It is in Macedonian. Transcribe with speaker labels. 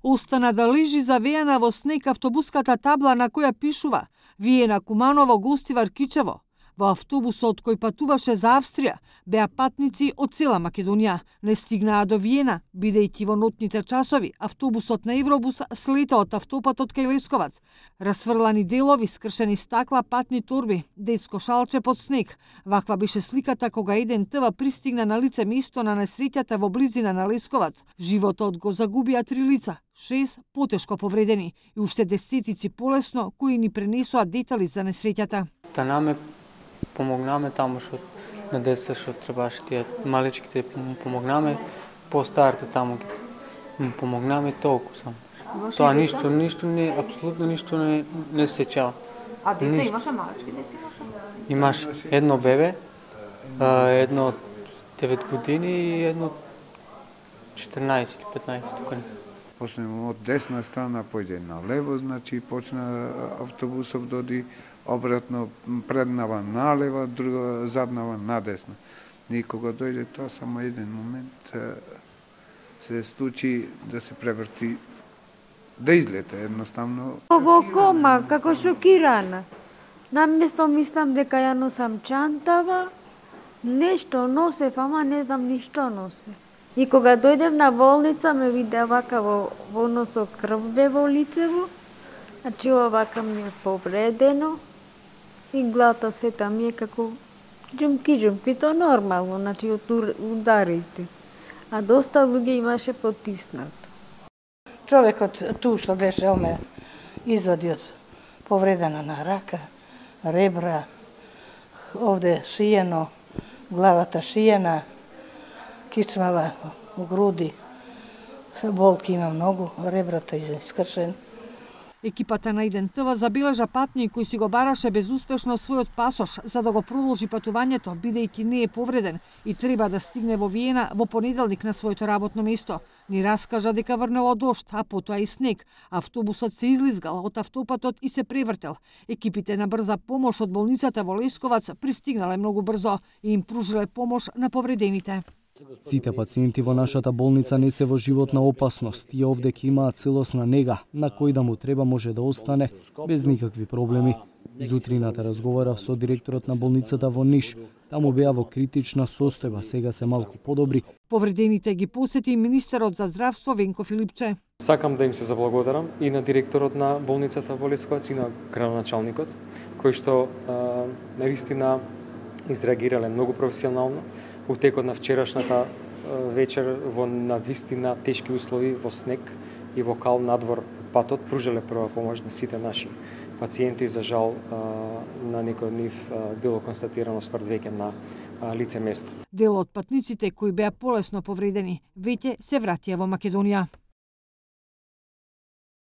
Speaker 1: Остана да лежи завеена во снег автобуската табла на која пишува «Виена Куманово, Гостивар Кичево». Во автобусот кој патуваше за Австрија беа патници од цела Македонија. Не стигнаа до Виена, бидејќи во нотните часови автобусот на Евробус слета од автопатот кај Лесковац. Расфрлани делови, скршени стакла, патни торби, детско шалче под снег. Ваква беше сликата кога еден ТВ пристигна на лице место на несреќата во близина на Лесковац. Животот го загубија 3 лица, 6 потешко повредени и уште десетици полесно кои ни пренесоа детали за несреќата.
Speaker 2: Помогнаме таму што на децата што требаше тие маличките помогнаме, постарите таму ги помогнаме толку само. Тоа ништо не, апсолутно ништо не се сеќава.
Speaker 3: А деца имаше малички деца?
Speaker 2: Имаше едно бебе, едно 9 години и едно 14 или 15 тука.
Speaker 4: Почне од десна страна појде на лево, значи почна автобусов доди обратно преднава налева, друга заднава надесна. Никога дојде тоа само еден момент се случи да се преврти, да излета едноставно.
Speaker 5: Во кома, како шокирана. Наместо мислам дека ја носам чантава, нешто носев, ама не знам ни што носев. И кога дојдев на болница, ме виде вака во носо крв бе во лицево, значи овака ми е повредено. И глата сета ми е како џумки, то нормално, значи од ударите. А доста луѓе имаше потиснато.
Speaker 3: Човекот ту што беше оме извадиот повредена на рака, ребра, овде шиено, главата шиена, кичмава у груди, болки има многу, ребрата искршени.
Speaker 1: Екипата на Еден ТВ забележа патник кој си го бараше безуспешно својот пасош за да го продолжи патувањето, бидејќи не е повреден и треба да стигне во Виена во понеделник на своето работно место. Ни раскажа дека врнело дожд, а потоа и снег. Автобусот се излизгал од автопатот и се превртел. Екипите на брза помош од болницата во Лесковац пристигнале многу брзо и им пружиле помош на повредените.
Speaker 6: Сите пациенти во нашата болница не се во животна опасност и овде ќе имаат целосна нега, на кој да му треба може да остане без никакви проблеми. Изутрината разговарав со директорот на болницата во Ниш. Таму беа во критична состојба, сега се малку подобри.
Speaker 1: Повредените ги посети министерот за здравство Венко Филипче.
Speaker 7: Сакам да им се заблагодарам и на директорот на болницата во Лесковац и на градоначалникот, кои што навистина изреагирале многу професионално. У текот на вчерашната вечер во навистина тешки услови во снег и во кал надвор патот пружиле прва помош на сите наши пациенти. За жал на некој од нив било констатирано смрт веќе на лице место.
Speaker 1: Дел од патниците кои беа полесно повредени веќе се вратија во Македонија.